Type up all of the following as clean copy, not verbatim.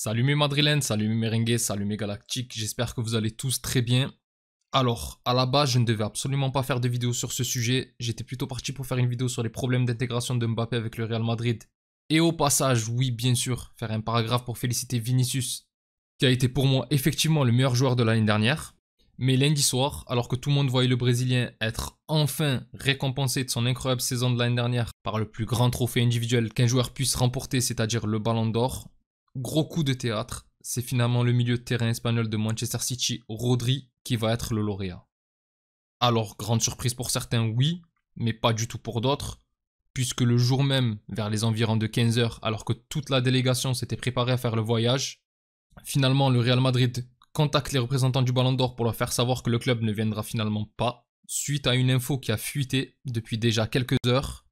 Salut mes madrilènes, salut mes merengues, salut mes galactiques, j'espère que vous allez tous très bien. Alors, à la base, je ne devais absolument pas faire de vidéo sur ce sujet, j'étais plutôt parti pour faire une vidéo sur les problèmes d'intégration de Mbappé avec le Real Madrid. Et au passage, oui bien sûr, faire un paragraphe pour féliciter Vinicius, qui a été pour moi effectivement le meilleur joueur de l'année dernière. Mais lundi soir, alors que tout le monde voyait le Brésilien être enfin récompensé de son incroyable saison de l'année dernière par le plus grand trophée individuel qu'un joueur puisse remporter, c'est-à-dire le Ballon d'Or, gros coup de théâtre, c'est finalement le milieu de terrain espagnol de Manchester City, Rodri, qui va être le lauréat. Alors, grande surprise pour certains, oui, mais pas du tout pour d'autres, puisque le jour même, vers les environs de 15h, alors que toute la délégation s'était préparée à faire le voyage, finalement le Real Madrid contacte les représentants du Ballon d'Or pour leur faire savoir que le club ne viendra finalement pas, suite à une info qui a fuité depuis déjà quelques heures,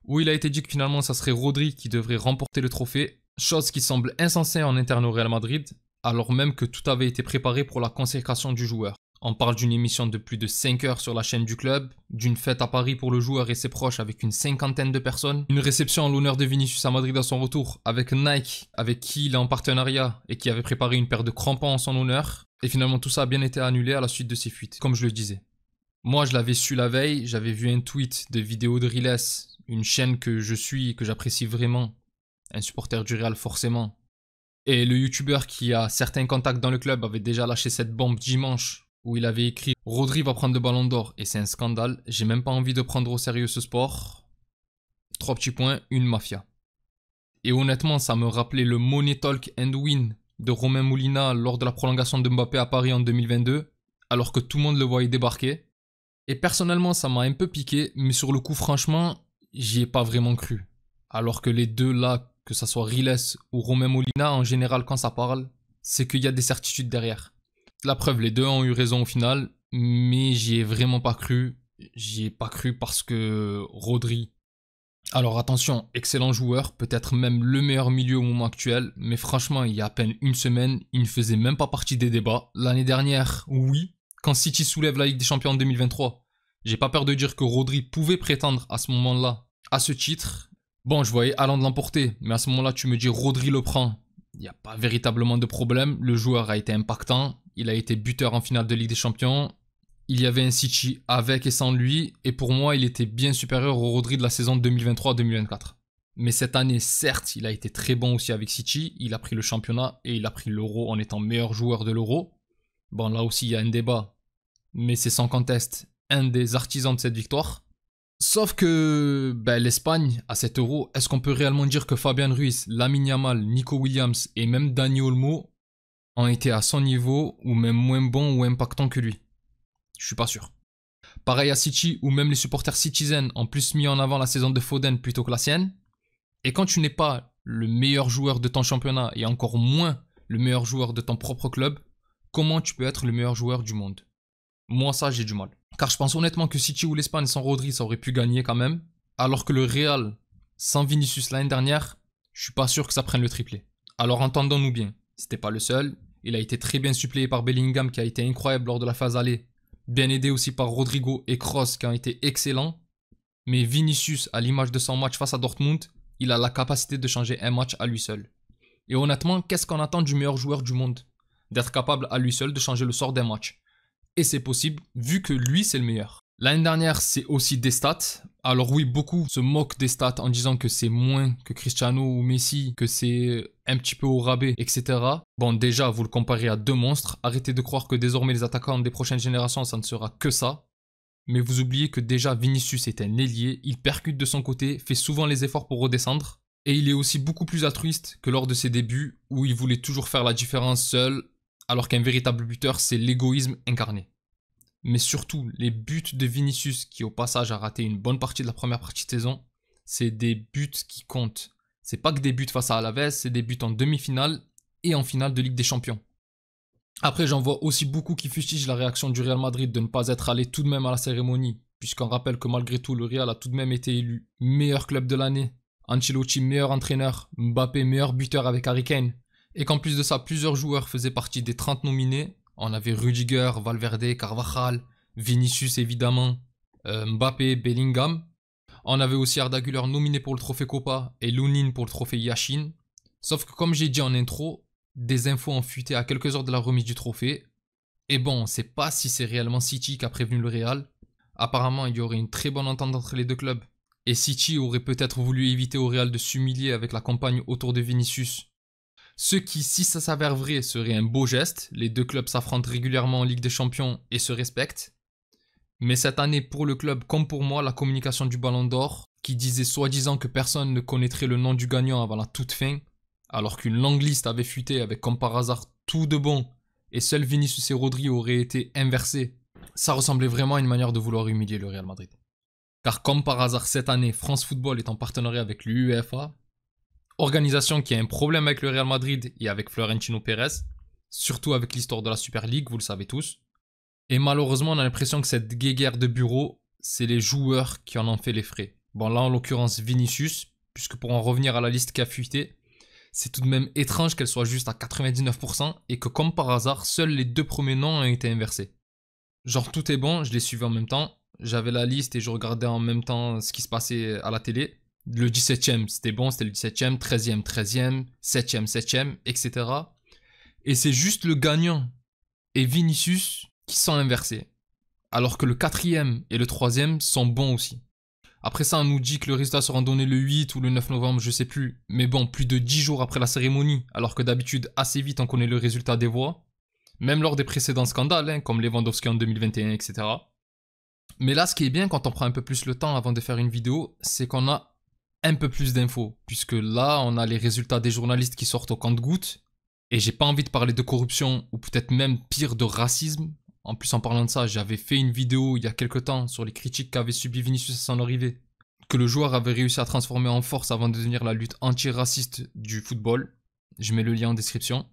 où il a été dit que finalement ça serait Rodri qui devrait remporter le trophée, chose qui semble insensée en interne au Real Madrid, alors même que tout avait été préparé pour la consécration du joueur. On parle d'une émission de plus de 5 heures sur la chaîne du club, d'une fête à Paris pour le joueur et ses proches avec une cinquantaine de personnes, une réception en l'honneur de Vinicius à Madrid à son retour avec Nike, avec qui il est en partenariat et qui avait préparé une paire de crampons en son honneur, et finalement tout ça a bien été annulé à la suite de ces fuites, comme je le disais. Moi je l'avais su la veille, j'avais vu un tweet de Vidéo de Riles, une chaîne que je suis et que j'apprécie vraiment, un supporter du Real forcément. Et le youtubeur qui a certains contacts dans le club avait déjà lâché cette bombe dimanche où il avait écrit « Rodri va prendre le Ballon d'Or et c'est un scandale, j'ai même pas envie de prendre au sérieux ce sport. » 3 petits points, une mafia. Et honnêtement, ça me rappelait le Money Talk and Win de Romain Molina lors de la prolongation de Mbappé à Paris en 2022, alors que tout le monde le voyait débarquer. Et personnellement, ça m'a un peu piqué, mais sur le coup, franchement, j'y ai pas vraiment cru. Alors que les deux là, que ça soit Riles ou Romain Molina, en général quand ça parle, c'est qu'il y a des certitudes derrière. La preuve, les deux ont eu raison au final, mais j'y ai vraiment pas cru. J'y ai pas cru parce que Rodri... Alors attention, excellent joueur, peut-être même le meilleur milieu au moment actuel, mais franchement, il y a à peine une semaine, il ne faisait même pas partie des débats. L'année dernière, oui, quand City soulève la Ligue des Champions en 2023, j'ai pas peur de dire que Rodri pouvait prétendre à ce moment-là à ce titre. Bon, je voyais Haaland l'emporter, mais à ce moment-là, tu me dis Rodri le prend. Il n'y a pas véritablement de problème, le joueur a été impactant, il a été buteur en finale de Ligue des Champions, il y avait un City avec et sans lui, et pour moi, il était bien supérieur au Rodri de la saison 2023-2024. Mais cette année, certes, il a été très bon aussi avec City, il a pris le championnat et il a pris l'Euro en étant meilleur joueur de l'Euro. Bon, là aussi, il y a un débat, mais c'est sans conteste un des artisans de cette victoire. Sauf que l'Espagne, à cet Euro, est-ce qu'on peut réellement dire que Fabian Ruiz, Lamine Yamal, Nico Williams et même Dani Olmo ont été à son niveau ou même moins bons ou impactants que lui? Je suis pas sûr. Pareil à City, où même les supporters citizens ont plus mis en avant la saison de Foden plutôt que la sienne. Et quand tu n'es pas le meilleur joueur de ton championnat et encore moins le meilleur joueur de ton propre club, comment tu peux être le meilleur joueur du monde? Moi ça j'ai du mal. Car je pense honnêtement que City ou l'Espagne sans Rodri ça aurait pu gagner quand même. Alors que le Real sans Vinicius l'année dernière, je suis pas sûr que ça prenne le triplé. Alors entendons-nous bien, c'était pas le seul. Il a été très bien suppléé par Bellingham qui a été incroyable lors de la phase aller. Bien aidé aussi par Rodrigo et Kroos qui ont été excellents. Mais Vinicius, à l'image de son match face à Dortmund, il a la capacité de changer un match à lui seul. Et honnêtement, qu'est-ce qu'on attend du meilleur joueur du monde? D'être capable à lui seul de changer le sort d'un match. Et c'est possible, vu que lui, c'est le meilleur. L'année dernière, c'est aussi des stats. Alors oui, beaucoup se moquent des stats en disant que c'est moins que Cristiano ou Messi, que c'est un petit peu au rabais, etc. Bon, déjà, vous le comparez à deux monstres. Arrêtez de croire que désormais les attaquants des prochaines générations, ça ne sera que ça. Mais vous oubliez que déjà, Vinicius est un ailier. Il percute de son côté, fait souvent les efforts pour redescendre. Et il est aussi beaucoup plus altruiste que lors de ses débuts, où il voulait toujours faire la différence seul, alors qu'un véritable buteur, c'est l'égoïsme incarné. Mais surtout, les buts de Vinicius, qui au passage a raté une bonne partie de la première partie de saison, c'est des buts qui comptent. C'est pas que des buts face à Alaves, c'est des buts en demi-finale et en finale de Ligue des Champions. Après, j'en vois aussi beaucoup qui fustigent la réaction du Real Madrid de ne pas être allé tout de même à la cérémonie, puisqu'on rappelle que malgré tout, le Real a tout de même été élu meilleur club de l'année, Ancelotti meilleur entraîneur, Mbappé meilleur buteur avec Harry Kane, et qu'en plus de ça, plusieurs joueurs faisaient partie des 30 nominés. On avait Rudiger, Valverde, Carvajal, Vinicius évidemment, Mbappé, Bellingham. On avait aussi Arda Güler nominé pour le trophée Copa et Lunin pour le trophée Yashin. Sauf que comme j'ai dit en intro, des infos ont fuité à quelques heures de la remise du trophée. Et bon, on ne sait pas si c'est réellement City qui a prévenu le Real. Apparemment, il y aurait une très bonne entente entre les deux clubs. Et City aurait peut-être voulu éviter au Real de s'humilier avec la campagne autour de Vinicius. Ce qui, si ça s'avère vrai, serait un beau geste. Les deux clubs s'affrontent régulièrement en Ligue des Champions et se respectent. Mais cette année, pour le club comme pour moi, la communication du Ballon d'Or, qui disait soi-disant que personne ne connaîtrait le nom du gagnant avant la toute fin, alors qu'une longue liste avait fuité avec comme par hasard tout de bon, et seuls Vinicius et Rodri auraient été inversés, ça ressemblait vraiment à une manière de vouloir humilier le Real Madrid. Car comme par hasard cette année, France Football est en partenariat avec l'UEFA, organisation qui a un problème avec le Real Madrid et avec Florentino Pérez, surtout avec l'histoire de la Super League, vous le savez tous. Et malheureusement, on a l'impression que cette guéguerre de bureau, c'est les joueurs qui en ont fait les frais. Bon, là en l'occurrence Vinicius, puisque pour en revenir à la liste qui a fuité, c'est tout de même étrange qu'elle soit juste à 99% et que comme par hasard, seuls les deux premiers noms ont été inversés. Genre tout est bon, je les suivais en même temps, j'avais la liste et je regardais en même temps ce qui se passait à la télé. Le 17ème, c'était bon, c'était le 17ème, 13ème, 13ème, 7ème, 7ème, etc. Et c'est juste le gagnant et Vinicius qui sont inversés. Alors que le 4ème et le 3ème sont bons aussi. Après ça, on nous dit que le résultat sera donné le 8 ou le 9 novembre, je sais plus. Mais bon, plus de 10 jours après la cérémonie, alors que d'habitude, assez vite, on connaît le résultat des voix. Même lors des précédents scandales, comme Lewandowski en 2021, etc. Mais là, ce qui est bien quand on prend un peu plus le temps avant de faire une vidéo, c'est qu'on a un peu plus d'infos. Puisque là, on a les résultats des journalistes qui sortent au compte-gouttes. Et j'ai pas envie de parler de corruption, ou peut-être même pire de racisme. En plus, en parlant de ça, j'avais fait une vidéo il y a quelques temps sur les critiques qu'avait subi Vinicius à son arrivée, que le joueur avait réussi à transformer en force avant de devenir la lutte anti-raciste du football. Je mets le lien en description.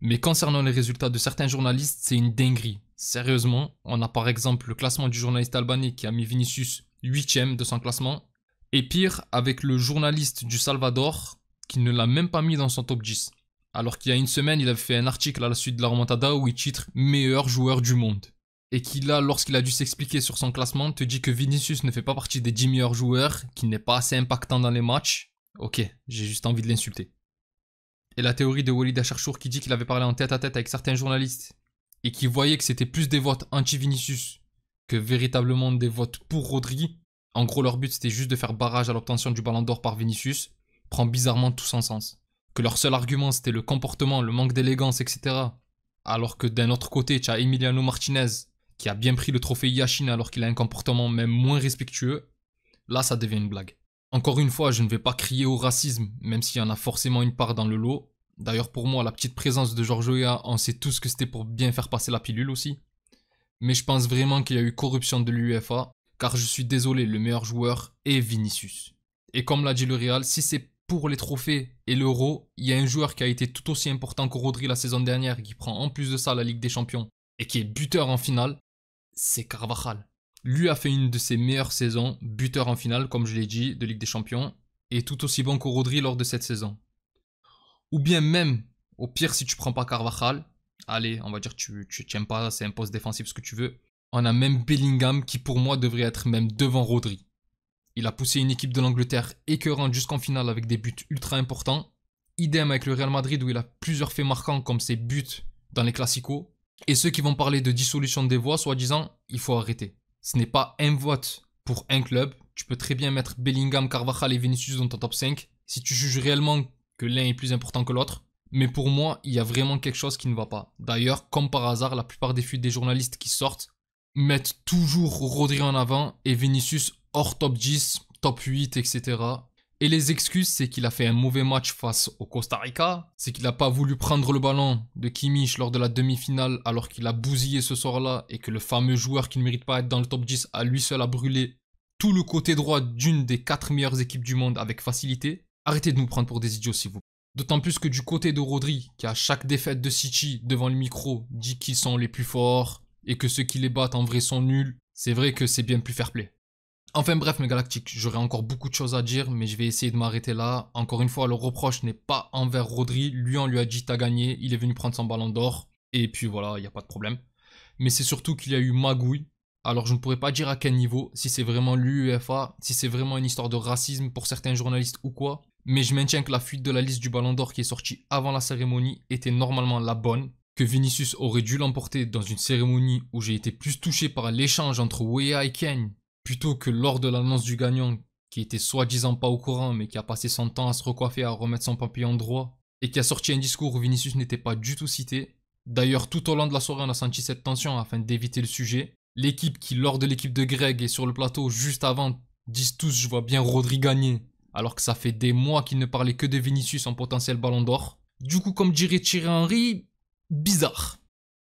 Mais concernant les résultats de certains journalistes, c'est une dinguerie. Sérieusement, on a par exemple le classement du journaliste albanais qui a mis Vinicius 8ème de son classement. Et pire, avec le journaliste du Salvador qui ne l'a même pas mis dans son top 10. Alors qu'il y a une semaine, il avait fait un article à la suite de la remontada où il titre « Meilleur joueur du monde ». Et qui là, lorsqu'il a dû s'expliquer sur son classement, te dit que Vinicius ne fait pas partie des 10 meilleurs joueurs, qu'il n'est pas assez impactant dans les matchs. Ok, j'ai juste envie de l'insulter. Et la théorie de Walid Acharchour qui dit qu'il avait parlé en tête-à-tête avec certains journalistes et qui voyait que c'était plus des votes anti-Vinicius que véritablement des votes pour Rodri. En gros, leur but c'était juste de faire barrage à l'obtention du Ballon d'Or par Vinicius, prend bizarrement tout son sens. Que leur seul argument c'était le comportement, le manque d'élégance, etc. Alors que d'un autre côté, tu as Emiliano Martinez qui a bien pris le trophée Yashin alors qu'il a un comportement même moins respectueux. Là, ça devient une blague. Encore une fois, je ne vais pas crier au racisme, même s'il y en a forcément une part dans le lot. D'ailleurs, pour moi, la petite présence de George Weah, on sait tous que c'était pour bien faire passer la pilule aussi. Mais je pense vraiment qu'il y a eu corruption de l'UEFA, car je suis désolé, le meilleur joueur est Vinicius. Et comme l'a dit le Real, si c'est pour les trophées et l'Euro, il y a un joueur qui a été tout aussi important que Rodri la saison dernière et qui prend en plus de ça la Ligue des Champions et qui est buteur en finale, c'est Carvajal. Lui a fait une de ses meilleures saisons, buteur en finale, comme je l'ai dit, de Ligue des Champions, et tout aussi bon que Rodri lors de cette saison. Ou bien même, au pire si tu prends pas Carvajal, allez, on va dire tu tiens pas, c'est un poste défensif, ce que tu veux, on a même Bellingham qui pour moi devrait être même devant Rodri. Il a poussé une équipe de l'Angleterre écœurante jusqu'en finale avec des buts ultra importants. Idem avec le Real Madrid où il a plusieurs faits marquants comme ses buts dans les Classicos. Et ceux qui vont parler de dissolution des voix, soi-disant, il faut arrêter. Ce n'est pas un vote pour un club. Tu peux très bien mettre Bellingham, Carvajal et Vinicius dans ton top 5 si tu juges réellement que l'un est plus important que l'autre. Mais pour moi, il y a vraiment quelque chose qui ne va pas. D'ailleurs, comme par hasard, la plupart des fuites des journalistes qui sortent mettent toujours Rodri en avant et Vinicius hors top 10, top 8, etc. Et les excuses, c'est qu'il a fait un mauvais match face au Costa Rica, c'est qu'il n'a pas voulu prendre le ballon de Kimmich lors de la demi-finale alors qu'il a bousillé ce soir-là et que le fameux joueur qui ne mérite pas être dans le top 10 à lui seul a brûlé tout le côté droit d'une des 4 meilleures équipes du monde avec facilité. Arrêtez de nous prendre pour des idiots s'il vous plaît. D'autant plus que du côté de Rodri, qui à chaque défaite de City devant le micro dit qu'ils sont les plus forts et que ceux qui les battent en vrai sont nuls, c'est vrai que c'est bien plus fair-play. Enfin bref mes galactiques, j'aurais encore beaucoup de choses à dire mais je vais essayer de m'arrêter là. Encore une fois, le reproche n'est pas envers Rodri, lui on lui a dit t'as gagné, il est venu prendre son ballon d'or et puis voilà, il n'y a pas de problème. Mais c'est surtout qu'il y a eu magouille, alors je ne pourrais pas dire à quel niveau, si c'est vraiment l'UEFA, si c'est vraiment une histoire de racisme pour certains journalistes ou quoi. mais je maintiens que la fuite de la liste du Ballon d'Or qui est sortie avant la cérémonie était normalement la bonne, que Vinicius aurait dû l'emporter dans une cérémonie où j'ai été plus touché par l'échange entre Weah et Kane, plutôt que lors de l'annonce du gagnant, qui était soi-disant pas au courant, mais qui a passé son temps à se recoiffer, à remettre son papillon droit, et qui a sorti un discours où Vinicius n'était pas du tout cité. D'ailleurs, tout au long de la soirée, on a senti cette tension afin d'éviter le sujet. L'équipe qui, lors de l'équipe de Greg et sur le plateau juste avant, disent tous « je vois bien Rodri gagner », alors que ça fait des mois qu'il ne parlait que de Vinicius en potentiel Ballon d'Or. Du coup, comme dirait Thierry Henry, bizarre.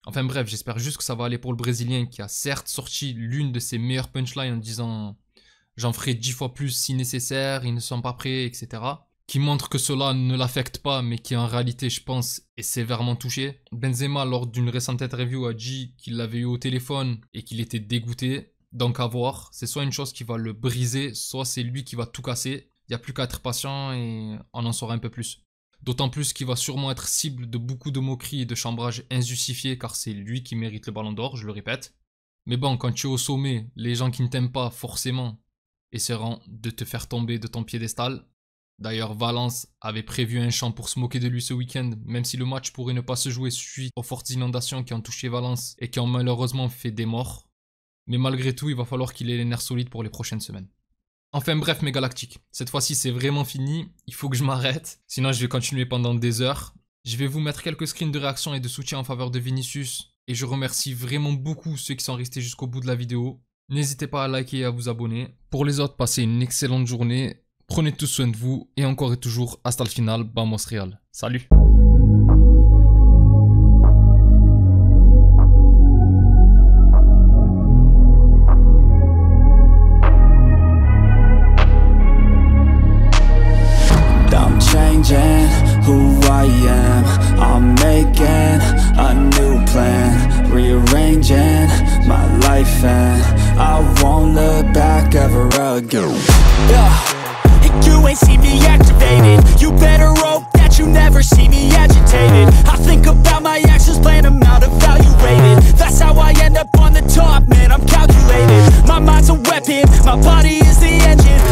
Enfin bref, j'espère juste que ça va aller pour le Brésilien qui a certes sorti l'une de ses meilleures punchlines en disant « j'en ferai 10 fois plus si nécessaire, ils ne sont pas prêts, etc. » qui montre que cela ne l'affecte pas, mais qui en réalité, je pense, est sévèrement touché. Benzema, lors d'une récente interview, a dit qu'il l'avait eu au téléphone et qu'il était dégoûté. Donc à voir, c'est soit une chose qui va le briser, soit c'est lui qui va tout casser. Il n'y a plus qu'à être patient et on en saura un peu plus. D'autant plus qu'il va sûrement être cible de beaucoup de moqueries et de chambrages injustifiés, car c'est lui qui mérite le Ballon d'Or, je le répète. Mais bon, quand tu es au sommet, les gens qui ne t'aiment pas forcément essaieront de te faire tomber de ton piédestal. D'ailleurs, Valence avait prévu un chant pour se moquer de lui ce week-end, même si le match pourrait ne pas se jouer suite aux fortes inondations qui ont touché Valence et qui ont malheureusement fait des morts. Mais malgré tout, il va falloir qu'il ait les nerfs solides pour les prochaines semaines. Enfin bref mes galactiques, cette fois-ci c'est vraiment fini, il faut que je m'arrête, sinon je vais continuer pendant des heures. Je vais vous mettre quelques screens de réaction et de soutien en faveur de Vinicius, et je remercie vraiment beaucoup ceux qui sont restés jusqu'au bout de la vidéo. N'hésitez pas à liker et à vous abonner. Pour les autres, passez une excellente journée. Prenez tout soin de vous et encore et toujours, hasta le final, vamos Real. Salut! I'm changing who I am, I'm making a new plan, rearranging my life and I won't look back ever again. You ain't see me activated, you better hope that you never see me agitated. I think about my actions, plan them out, evaluated. That's how I end up on the top, man, I'm calculated. My mind's a weapon, my body is the engine.